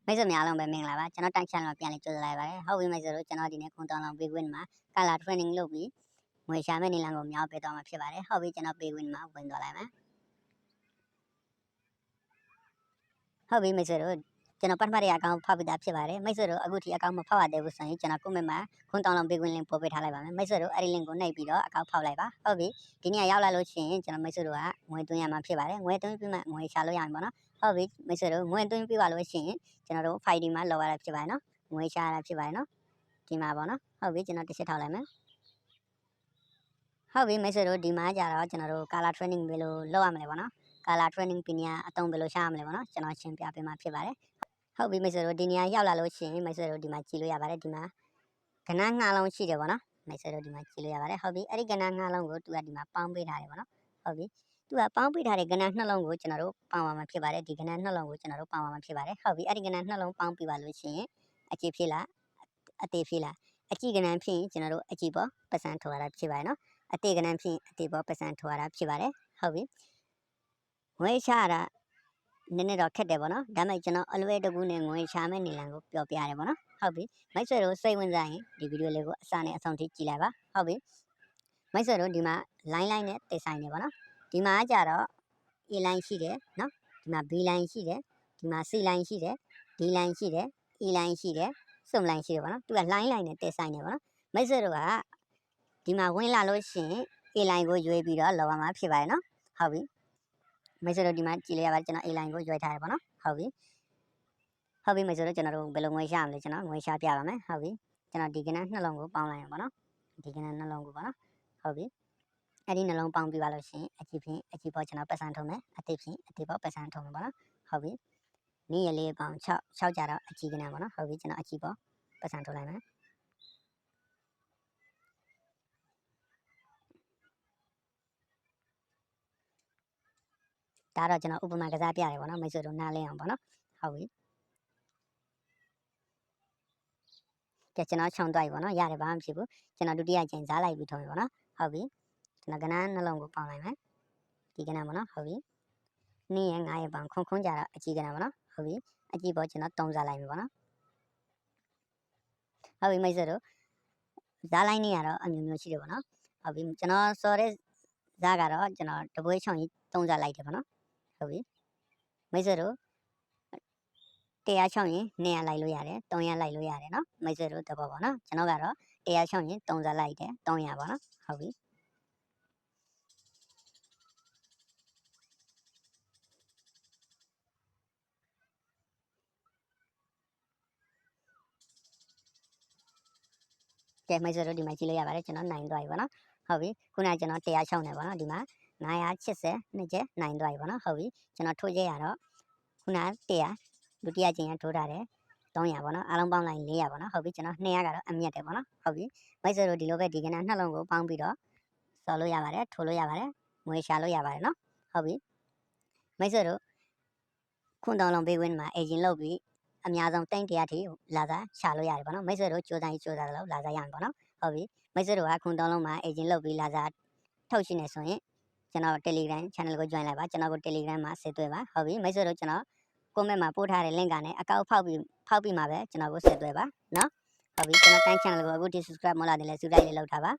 မိတ်ဆွေများအားလုံးပဲမင်္ဂလာပါကျွန်တော်တိုက်ချန်တော့ပြန်လေကြိုးစားလိုက်ပါတယ်ဟုတ်ပြီမိတ်ဆွေတို့ကျွန်တော်ဒီနေ့ခွန်တောင်းလောင်ပေးခွင့်မှာ color training လုပ်ပြီးငွေရှာမဲ့နေလမ်းကိုမြောက်ပေးသွားမှာဖြစ်ပါတယ်ဟုတ်ပြီကျွန်တော်ပေးခွင့်မှာဝင်သွားလိုက်မယ်ဟုတ်ပြီမိတ်ဆွေတို့ကျွန်တော်ပတ်မှတ်ရအကောင့်ဖောက်ပြီးသားဖြစ်ပါတယ်မိတ်ဆွေတို့အခုထိအကောင့်မဖောက်ရသေးဘူးဆိုရင်ကျွန်တော် comment မှာခွန်တောင်းလောင်ပေးခွင့် link ပို့ပေးထားလိုက်ပါမယ်မိတ်ဆွေတို့အဲ့ဒီ link ကိုနှိပ်ပြီးတော့အကောင့်ဖောက်လိုက်ပါဟုတ်ပြီဒီနေ့ရောက်လာလို့ရှိရင်ကျွန်တော်မိတ်ဆွေတို့ကငွေသွင်းရမှာဖြစ်ပါတယ်ငွေသွင်းပြီးမှငွေရှာလို့ရမှာပေါ့နော်ဟုတ်ပြီမိတ်ဆွေတို့ငွေသွင်းပြီးပါလို့ရှိရင်ကျွန်တော်တို့ file ဒီမှာလောက်ရတာဖြစ်ပါတယ်နော်ငွေရှာရတာဖြစ်ပါတယ်နော်ဒီမှာပေါ့နော်ဟုတ်ပြီကျွန်တော်တစ်ချက်ထောက်လိုက်မယ်ဟုတ်ပြီမိတ်ဆွေတို့ဒီမှာကြတော့ကျွန်တော်တို့ color training ဘယ်လိုလုပ်ရမလဲပေါ့နော် color training ပညာအသုံးဘယ်လိုရှာရမလဲပေါ့နော်ကျွန်တော်ရှင်းပြပေးမှာဖြစ်ပါတယ်ဟုတ်ပြီမိတ်ဆွေတို့ဒီနေရာရောက်လာလို့ရှိရင်မိတ်ဆွေတို့ဒီမှာကြည့်လို့ရပါတယ်ဒီမှာကဏ္ဍငှားလုံးရှိတယ်ပေါ့နော်မိတ်ဆွေတို့ဒီမှာကြည့်လို့ရပါတယ်ဟုတ်ပြီအဲ့ဒီကဏ္ဍငှားလုံးကိုသူကဒီမှာပေါင်းပေးထားတယ်ပေါ့နော်ဟုတ်ပြီသူကပေါင်းပေးထားတဲ့ကဏ္ဍနှလုံးကိုကျွန်တော်တို့ပေါင်းပါမှာဖြစ်ပါတယ်ဒီကဏ္ဍနှလုံးကိုကျွန်တော်တို့ပေါင်းပါမှာဖြစ်ပါတယ်ဟုတ်ပြီအဲ့ဒီကဏ္ဍနှလုံးပေါင်းပြီးပါလို့ရှိရင်အကြည့်ဖြစ်လားအသေးဖြစ်လားအကြည့်ကဏ္ဍဖြစ်ရင်ကျွန်တော်တို့အကြည့်ပေါ်ပတ်စံထော်ရတာဖြစ်ပါတယ်နော်အသေးကဏ္ဍဖြစ်ရင်အသေးပေါ်ပတ်စံထော်ရတာဖြစ်ပါတယ်ဟုတ်ပြီငွေချတာနည်းနည်းတော့ခက်တယ်ပေါ့နော်ဒါပေမဲ့ကျွန်တော်အလွယ်တကူနဲ့ငွေရှာမဲ့နေလံကိုပြောပြရတယ်ပေါ့နော်ဟုတ်ပြီမိတ်ဆွေတို့စိတ်ဝင်စားရင်ဒီဗီဒီယိုလေးကိုအစနဲ့အဆုံးထိကြည့်လိုက်ပါဟုတ်ပြီမိတ်ဆွေတို့ဒီမှာ line နဲ့တိတ်ဆိုင်နေပါနော်ဒီမှာကြတော့ A line ရှိတယ်နော်ဒီမှာ B line ရှိတယ်ဒီမှာ C line ရှိတယ် D line ရှိတယ် E line ရှိတယ် sum line ရှိတယ်ပေါ့နော်သူက line နဲ့တိတ်ဆိုင်နေပါနော်မိတ်ဆွေတို့ကဒီမှာဝင်လာလို့ရှိရင် A line ကိုရွေးပြီးတော့လောက်ရမှာဖြစ်ပါတယ်နော်ဟုတ်ပြီမိတ်ဆွေတို့ဒီမှာကြည့်လိုက်ရပါတယ်ကျွန်တော် A line ကိုရွေးထားတယ်ပေါ့နော်ဟုတ်ပြီမိတ်ဆွေတို့ကျွန်တော်တို့ဘယ်လိုငွေရှာမလဲကျွန်တော်ငွေရှာပြပါမယ်ဟုတ်ပြီကျွန်တော်ဒီကဏ္ဍနှလုံးကိုပေါင်းလိုက်အောင်ပေါ့နော်ဒီကဏ္ဍနှလုံးကိုပေါ့နော်ဟုတ်ပြီအဲ့ဒီနှလုံးပေါင်းပြီးပါလို့ရှိရင်အကြည့်ဖြင့်အကြည့်ပေါ်ကျွန်တော်ပတ်စံထုံးမယ်အသေးဖြင့်အသေးပေါ်ပတ်စံထုံးမယ်ပေါ့နော်ဟုတ်ပြီနေ့ရလေးပေါင်း6ကြတော့အကြည့်ကဏ္ဍပေါ့နော်ဟုတ်ပြီကျွန်တော်အကြည့်ပေါ်ပတ်စံထုံးလိုက်မယ်ဒါတော့ကျွန်တော်ဥပမာကစားပြရတယ်ပေါ့နော်မိတ်ဆွေတို့နားလည်အောင်ပေါ့နော်ဟုတ်ပြီကဲကျွန်တော်ခြုံသွားပြီပေါ့နော်ရတယ်ဘာမှမဖြစ်ဘူးကျွန်တော်ဒုတိယကျင်ဈားလိုက်ပြီးထုံးပြီပေါ့နော်ဟုတ်ပြီကျွန်တော်ကဏ္ဍနှလုံးကိုပေါင်းလိုက်မယ်ဒီကဏ္ဍပေါ့နော်ဟုတ်ပြီနေ့ရ9ရက်ပေါင်းခွန်းကြတော့အကြည့်ကဏ္ဍပေါ့နော်ဟုတ်ပြီအကြည့်ပေါ်ကျွန်တော်3စားလိုက်ပြီပေါ့နော်ဟုတ်ပြီမိတ်ဆွေတို့ဈားလိုက်နေရတော့အမျိုးမျိုးရှိတယ်ပေါ့နော်ဟုတ်ပြီကျွန်တော်စော်တဲ့ဈားကတော့ကျွန်တော်တပွဲချုံကြီး3စားလိုက်တယ်ပေါ့နော်ဟုတ်ပြီမိတ်ဆွေတို့100ချောင်းရင်200လိုက်လို့ရတယ်300လိုက်လို့ရတယ်နော်မိတ်ဆွေတို့တဘောပေါ့နော်ကျွန်တော်ကတော့100ချောင်းရင်3စားလိုက်တယ်300ပေါ့နော်ဟုတ်ပြီကဲမိတ်ဆွေတို့ဒီမှာကြည့်လို့ရပါတယ်ကျွန်တော်နိုင်သွားပြီပေါ့နော်ဟုတ်ပြီခုနကကျွန်တော်100ချောင်းနေပေါ့နော်ဒီမှာ980နှစ်ကျနိုင်သွားပြီပေါ့နော်ဟုတ်ပြီကျွန်တော်ထိုးကြရတော့ခုန100ဒုတိယကျင်ရထိုးထားတယ်300ပေါ့နော်အားလုံးပေါင်းလိုက်400ပေါ့နော်ဟုတ်ပြီကျွန်တော်200ကတော့အမြတ်တယ်ပေါ့နော်ဟုတ်ပြီမိတ်ဆွေတို့ဒီလိုပဲဒီကဏ္ဍနှလုံးကိုပေါင်းပြီးတော့စော်လို့ရပါတယ်ထိုးလို့ရပါတယ်ငွေရှာလို့ရပါတယ်နော်ဟုတ်ပြီမိတ်ဆွေတို့ခွန်တောင်းလုံးပေးဝင်မှာ agent လုပ်ပြီးအများဆုံးတိုင်း100ထိလာစားရှာလို့ရတယ်ပေါ့နော်မိတ်ဆွေတို့ကြိုးစားလို့လာစားရမယ်ပေါ့နော်ဟုတ်ပြီမိတ်ဆွေတို့ကခွန်တောင်းလုံးမှာ agent လုပ်ပြီးလာစားထုတ်ရှင်နေဆိုရင်ကျွန်တော် Telegram channel ကို join လိုက်ပါကျွန်တော်ကို Telegram မှာဆက်သွယ်ပါဟုတ်ပြီမိတ်ဆွေတို့ကျွန်တော် comment မှာပို့ထားတဲ့ link ကနေအကောင့်ဖောက်ပြီးမှာပဲကျွန်တော်ကိုဆက်သွယ်ပါနော်ဟုတ်ပြီကျွန်တော်တိုင်း channel ကိုအခုထိ subscribe မလုပ်လာတယ်လဲ subscribe လေးလုပ်ထားပါ